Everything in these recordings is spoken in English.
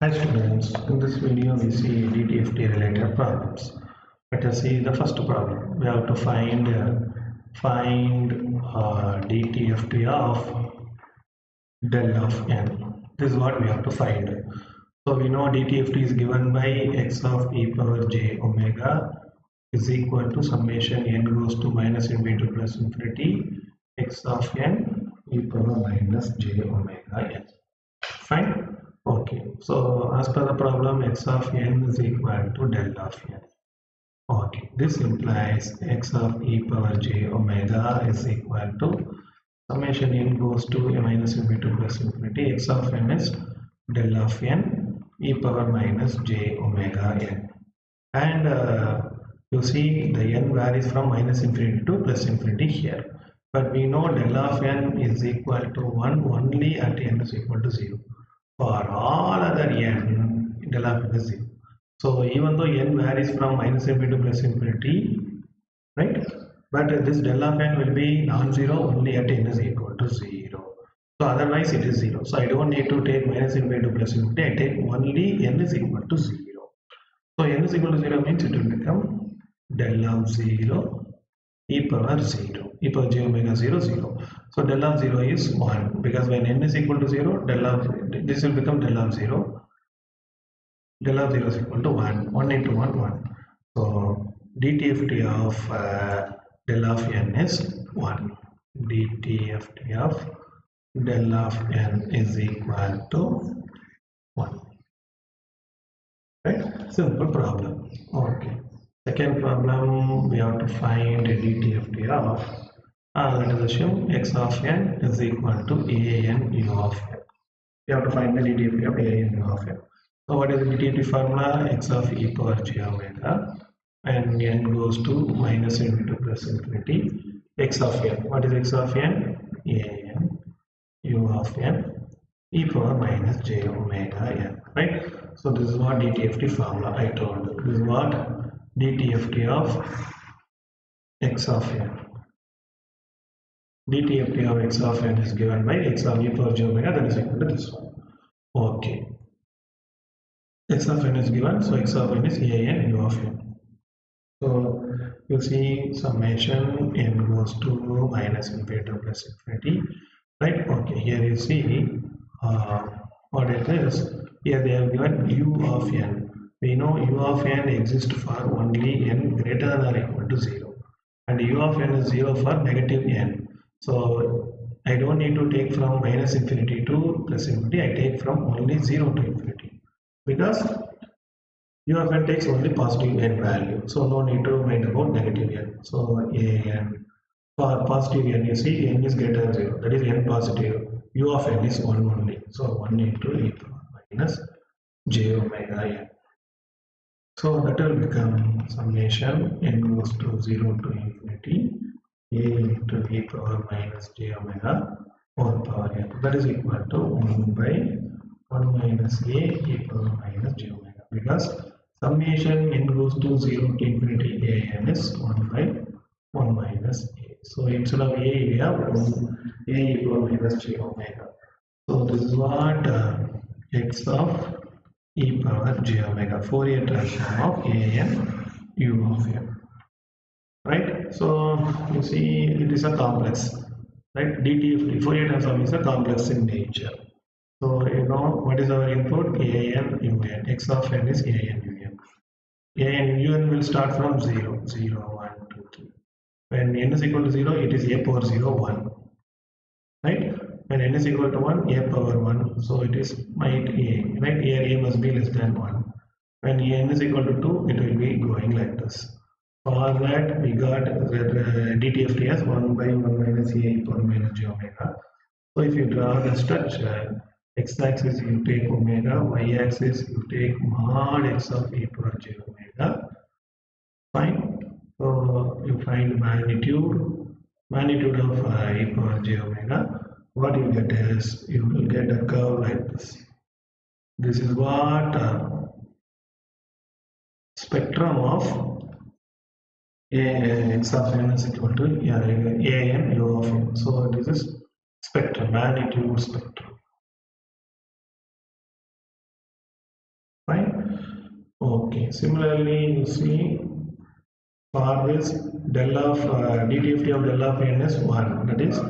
Hi students, in this video we see Dtft related problems. Let us see the first problem. We have to find Dtft of del of n. This is what we have to find. So we know Dtft is given by x of e power j omega is equal to summation n goes to minus infinity to plus infinity x of n e power minus j omega n. Fine. Okay. So as per the problem, x of n is equal to del of n. Okay. This implies x of e power j omega is equal to summation n goes to a minus infinity to plus infinity. X of n is del of n e power minus j omega n. And you see the n varies from minus infinity to plus infinity here. But we know del of n is equal to 1 only at n is equal to 0. For all other n, del of n is 0. So even though n varies from minus infinity to plus infinity, right? But this del of n will be non-zero only at n is equal to 0. So otherwise it is 0. So I don't need to take minus infinity to plus infinity. I take only n is equal to 0. So n is equal to 0 means it will become del of 0 e power 0, e power j omega 0, 0. So del of 0 is 1 because when n is equal to 0, this will become del of 0. Del of 0 is equal to 1. 1 into 1, 1. So Dtft of del of n is 1. Dtft of del of n is equal to 1. Right? Simple problem. Okay. Second problem, we have to find Dtft of, let us assume x of n is equal to an u of n. We have to find the Dtft of an u of n. So what is the Dtft formula? X of e power j omega and n goes to minus infinity to plus infinity. X of n. What is x of n? An u of n e power minus j omega n. Right? So this is what Dtft formula I told. This is what Dtft of x of n. Dtft of x of n is given by x of e power j omega, that is equal to this one. Okay. X of n is given, so x of n is an u of n. So you see summation n goes to minus infinity to plus infinity. Right? Okay. Here you see what it is. Here they have given u of n. We know u of n exists for only n greater than or equal to 0. And u of n is 0 for negative n. So I don't need to take from minus infinity to plus infinity. I take from only 0 to infinity. Because u of n takes only positive n value. So no need to mind about negative n. So an for positive n, you see n is greater than 0. That is n positive. U of n is 1 only. So 1 into e power minus j omega n. So that will become summation n goes to 0 to infinity a into e power minus j omega 1 power n. That is equal to 1 by 1 minus a e power minus j omega. Because summation n goes to 0 to infinity a n is 1 by 1 minus a. So instead of a, we have 1 a e power minus j omega. So this is what x of e power j omega, Fourier transform of an u of n. Right? So you see it is a complex. Right? Dtft, Fourier transform is a complex in nature. So you know what is our input? an un. X of n is an un. An un will start from 0, 0, 1, 2, 3. When n is equal to 0, it is a power 0, 1. Right? When n is equal to 1, a power 1. So it is might a. Right? Here a must be less than 1. When n is equal to 2, it will be going like this. For that, we got Dtft as 1 by 1 minus a e power minus j omega. So if you draw the structure, x-axis you take omega, y-axis you take mod x of e power j omega. Fine. So you find magnitude of e power j omega. What you get is you will get a curve like this. This is what spectrum of x of n is equal to an u of n. So this is spectrum, magnitude spectrum. Okay, similarly, you see for this del of dtft of del of n is 1. That is,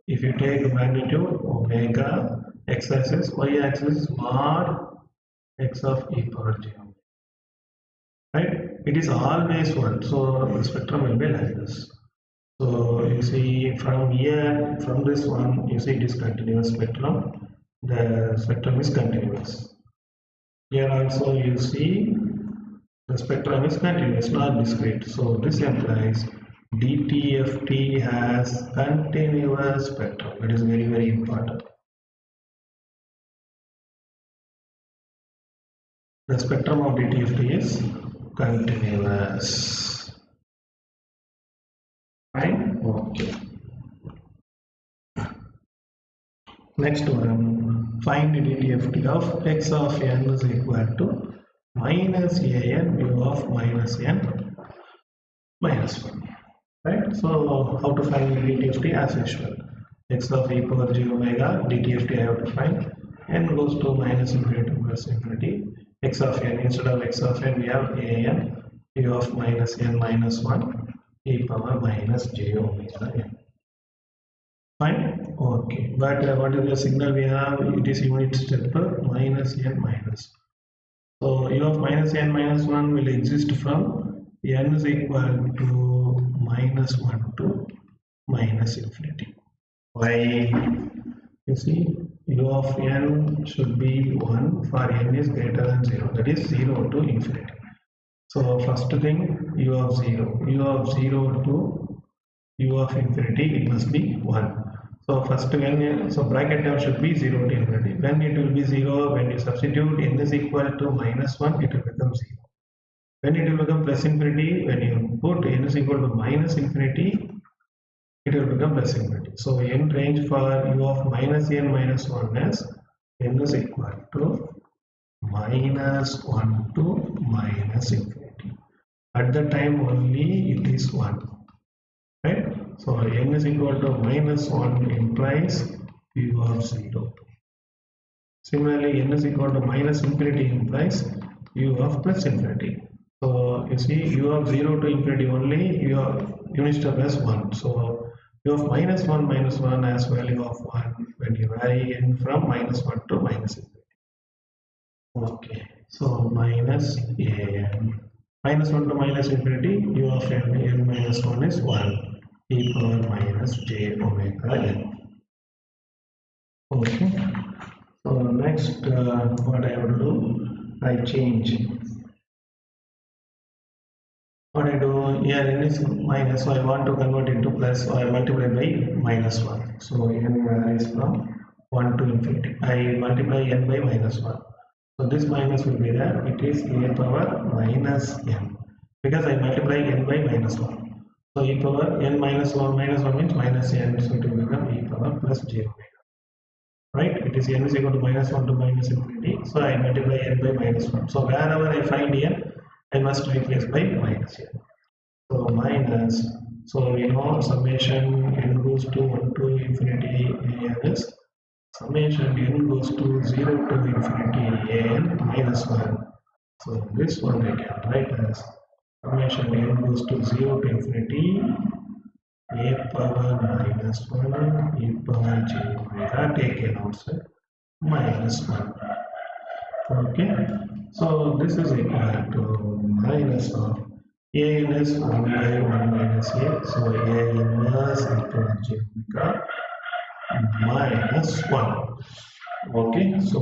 if you take magnitude omega, x-axis, y-axis mod x of e power j, right? It is always 1, so the spectrum will be like this. So you see from here, from this one, you see it is continuous spectrum. The spectrum is continuous. Here also you see the spectrum is continuous, not discrete. So this implies Dtft has continuous spectrum. That is very, very important. The spectrum of Dtft is continuous. Fine? Okay. Next one, find Dtft of x of n is equal to minus an u of minus n minus 1. Right? So how to find Dtft as usual? X of e power j omega Dtft I have to find. N goes to minus infinity to plus infinity. X of n, instead of x of n we have an u of minus n minus 1 e power minus j omega n. Fine? Okay. But what is the signal we have? It is unit step minus n minus. So u of minus n minus 1 will exist from n is equal to minus 1 to minus infinity. Why? You see, u of n should be 1 for n is greater than 0. That is 0 to infinity. So first thing, u of 0. u of 0 to u of infinity, it must be 1. So first when, so bracket term should be 0 to infinity. When it will be 0, when you substitute n is equal to minus 1, it will become 0. When it will become plus infinity, when you put n is equal to minus infinity, it will become plus infinity. So n range for u of minus n minus 1 is n is equal to minus 1 to minus infinity. At the time only it is 1. Right? So n is equal to minus 1 implies u of 0. Similarly, n is equal to minus infinity implies u of plus infinity. So you see u of 0 to infinity only, u of unit step as 1. So u of minus 1 has value of 1 when you vary n from minus 1 to minus infinity. Okay, so minus an. Minus 1 to minus infinity, u of n minus 1 is 1. E power minus j omega n. Okay. So next, what I have to do, I change. What I do here, n is minus, so I want to convert into plus, so I multiply by minus 1. So n varies from 1 to infinity. I multiply n by minus 1. So this minus will be there. It is e power minus n because I multiply n by minus 1. So e power n minus 1 means minus n, so it will become e power plus j omega. Right? It is n is equal to minus 1 to minus infinity. So I multiply n by minus 1. So wherever I find n, I must replace by minus n. So minus, so we know summation n goes to 1 to infinity an is summation n goes to 0 to infinity an minus 1. So this one I can write as summation n goes to 0 to infinity a power minus 1 e power j omega taken outside minus 1. Okay, so this is equal to minus of an is 1 by 1 minus a, so a inverse e power j omega minus 1. Okay, so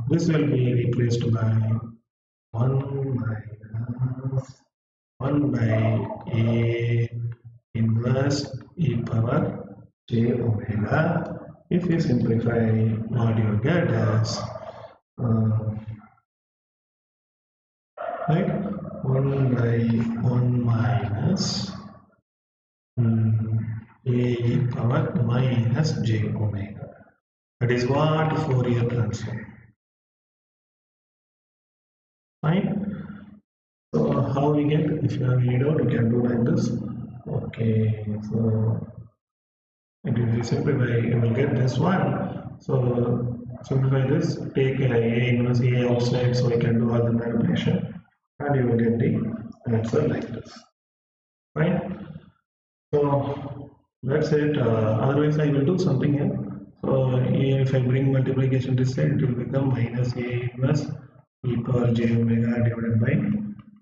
this will be replaced by 1 minus 1 by a inverse e power j omega. If you simplify, what you get is right, 1 by 1 minus a e power minus j omega. That is what Fourier transform. Fine. So how we get, if you have read out, you can do like this. Okay, so it will be simplified, you will get this one. So simplify this, take A inverse A outside so I can do all the manipulation and you will get the answer like this. Fine. So that's it. Otherwise, I will do something here. So here, if I bring multiplication this side, it will become minus A inverse e power j omega divided by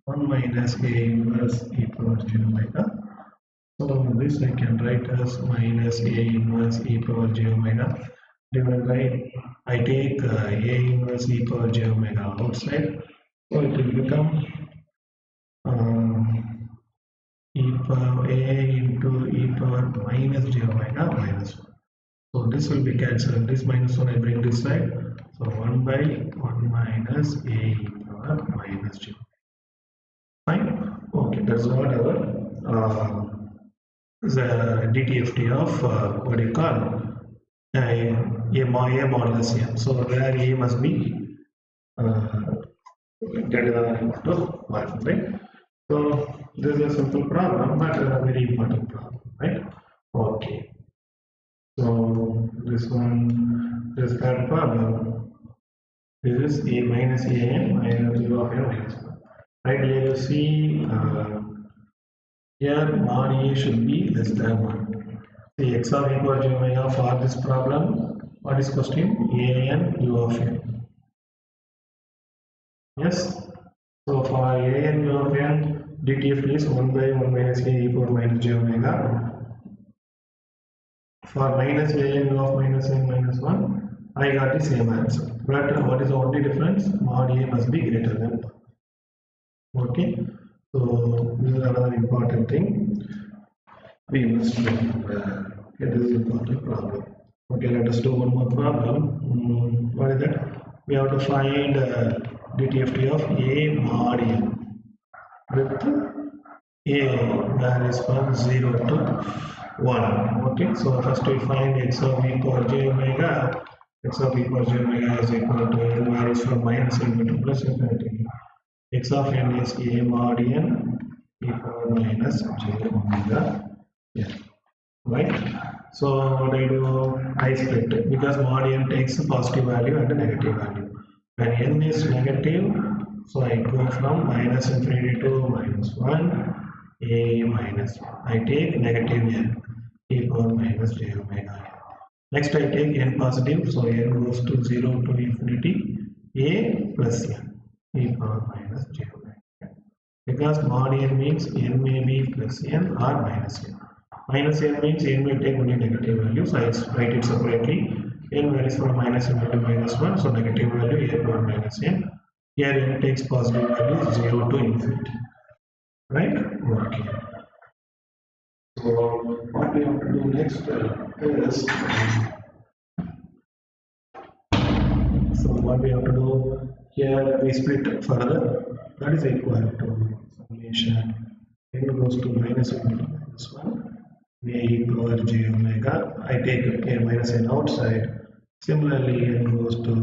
1 minus A inverse e power j omega. So this I can write as minus A inverse e power j omega divided by, I take A inverse e power j omega outside. So it will become e power A into e power minus j omega minus 1. So this will be cancelled. This minus 1 I bring this side. So 1 by 1 minus A e power minus j. Fine. Okay, that's what our the Dtft of what do you call A modulus M. So where A must be greater than or equal to 1, right? So this is a simple problem, but a very important problem, right? Okay. So this one, this third problem, this is A minus AN minus 0 of A minus 1. Right here you see here mod A should be less than 1. The x of equal to omega for this problem, what is question? AN U of n. Yes. So for AN U of n, Dtft is 1 by 1 minus A e power minus j omega. For minus AN U of minus n minus 1, I got the same answer. But what is the only difference? Mod A must be greater than 1. Okay. So this is another important thing we must remember. Okay, this is an important problem. Okay, let us do one more problem. What is that? We have to find Dtft of A mod n with A varies from 0 to 1. Okay, so first we find x of e power j omega. X of e power j omega is equal to n varies from minus infinity to plus infinity. X of n is A mod n e power minus j omega n. Right? So what I do? I split it because mod n takes a positive value and a negative value. When n is negative, so I go from minus infinity to minus 1, A minus 1. I take negative n, e power minus j omega n. Next I take n positive, so n goes to 0 to infinity, A plus n, e power minus j omega n. Because mod n means n may be plus n or minus n. Minus n means n will take only negative value, so I write it separately. N varies from minus n to minus 1, so negative value a power minus n. Here n takes positive value 0 to infinity. Right? Okay. So what we have to do next is, so what we have to do here, we split further. That is equal to summation n goes to minus n to minus 1. A e power j omega. I take a minus n outside. Similarly, n goes to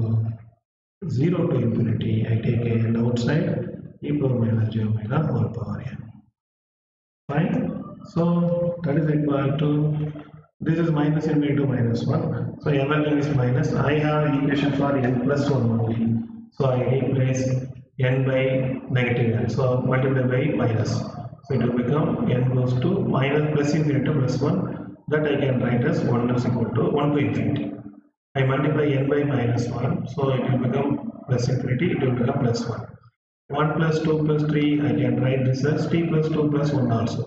0 to infinity. I take a n outside. E power minus j omega whole power n. Fine. So that is equal to, this is minus n into minus 1. So everything is minus. I have an equation for n plus 1 only. So I replace n by negative n. So multiply by minus. So it will become n goes to minus plus infinity to plus 1. That I can write as 1 is equal to 1 to infinity. I multiply n by minus 1. So it will become plus infinity. It will become plus 1. 1 plus 2 plus 3. I can write this as t plus 2 plus 1 also.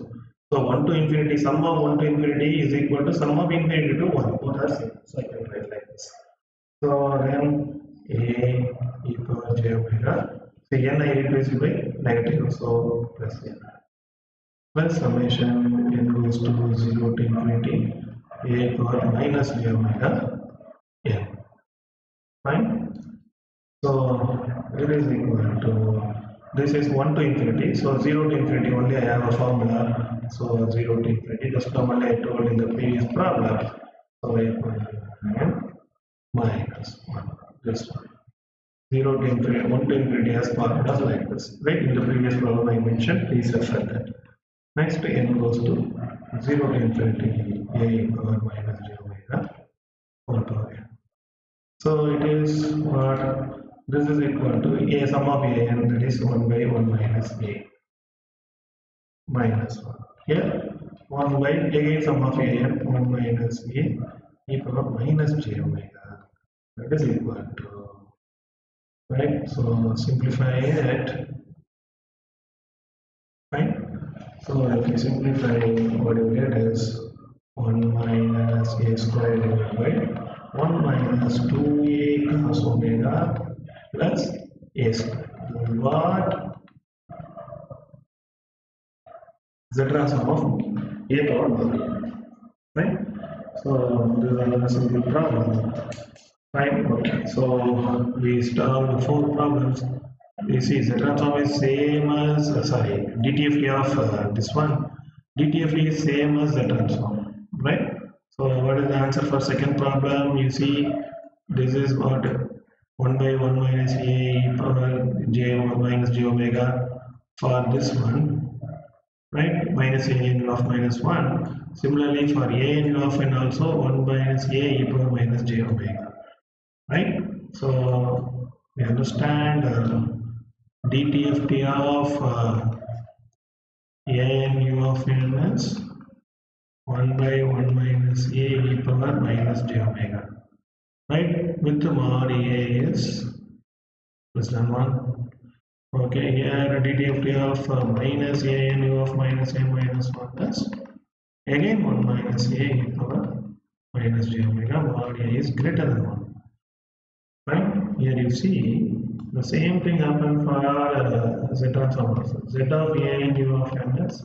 So 1 to infinity. Sum of 1 to infinity is equal to sum of infinity to 1. Both are same. So I can write like this. So then A e power j omega. So n I replace it by negative. So plus n. Plus summation n goes to 0 to infinity a power minus j omega n. Fine. So it is equal to, this is 1 to infinity. So 0 to infinity only I have a formula. So 0 to infinity, just normally I told in the previous problem. So I put n minus 1. This one. 0 to infinity, 1 to infinity has formulas like this. Right? In the previous problem I mentioned, please refer that. Next n goes to 0 to infinity a power minus j omega whole power n. So it is what this is equal to a sum of a n, that is 1 by 1 minus a minus 1. Here 1 by again sum of a n 1 minus a e power minus j omega, that is equal to, right? So simplify it, fine. So if you simplify, what you get is 1 minus a square divided by 1 minus 2a cos omega plus a square. What? Z transform of a power b, right? So this is another simple problem. Fine. Okay. So we solved 4 problems. You see, Z transform is same as Dtft of this one. Dtft is same as Z transform, right? So what is the answer for second problem? You see, this is what 1 by 1 minus a e power j minus j omega for this one, right? Minus a n of minus 1. Similarly for a n of n also 1 minus a e power minus j omega, right? So we understand Dtft of a n u of n is 1 by 1 minus a e power minus j omega, right? With mod a is less than 1. Okay, here Dtft of minus a n u of minus a minus 1 is again 1 minus a e power minus j omega, mod a is greater than 1. Right? Here you see the same thing happened for Z transform also. Z of a n u of n is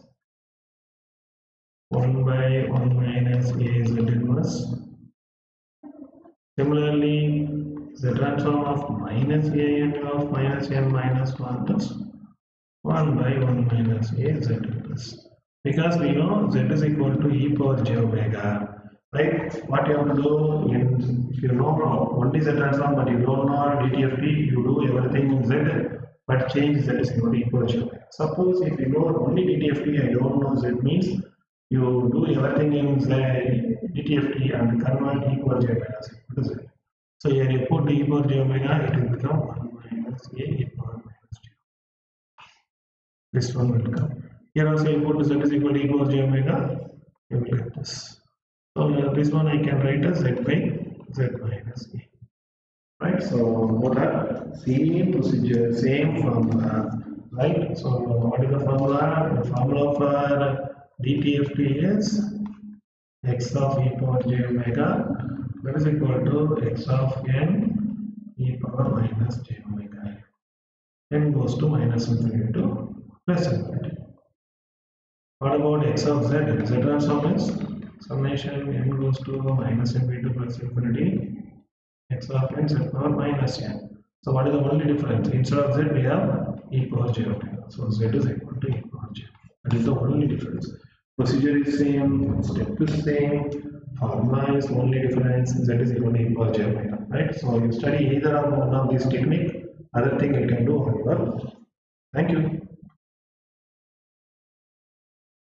1 by 1 minus a z inverse. Similarly, Z transform of minus a n u of minus n minus 1 is 1 by 1 minus a z inverse. Because we know z is equal to e power j omega. Right? What you have to do if you know only Z transform but you don't know Dtft, you do everything in Z but change Z is not equal to omega. Suppose if you know only Dtft, I don't know Z means you do everything in Z, Dtft and convert e power j omega to Z. So here you put e power j omega, it will become 1 minus a e power minus j. This one will come. Here also you put Z is equal to e power j omega, you will get this. So this one I can write as z by z minus a, right? So both are same procedure, same formula, right? So what is the formula? The formula for Dtft is x of e power j omega, that is equal to x of n e power minus j omega. N goes to minus infinity to plus infinity. What about x of z? Z transform is summation n goes to minus infinity to plus infinity x of n z power minus n. So what is the only difference? Instead of z we have e power j omega. So z is equal to e power j. That is the only difference. Procedure is same, step is same, formula is only difference, z is equal to e power j omega. Right? So you study either of one of these technique, other thing you can do on your own. Thank you.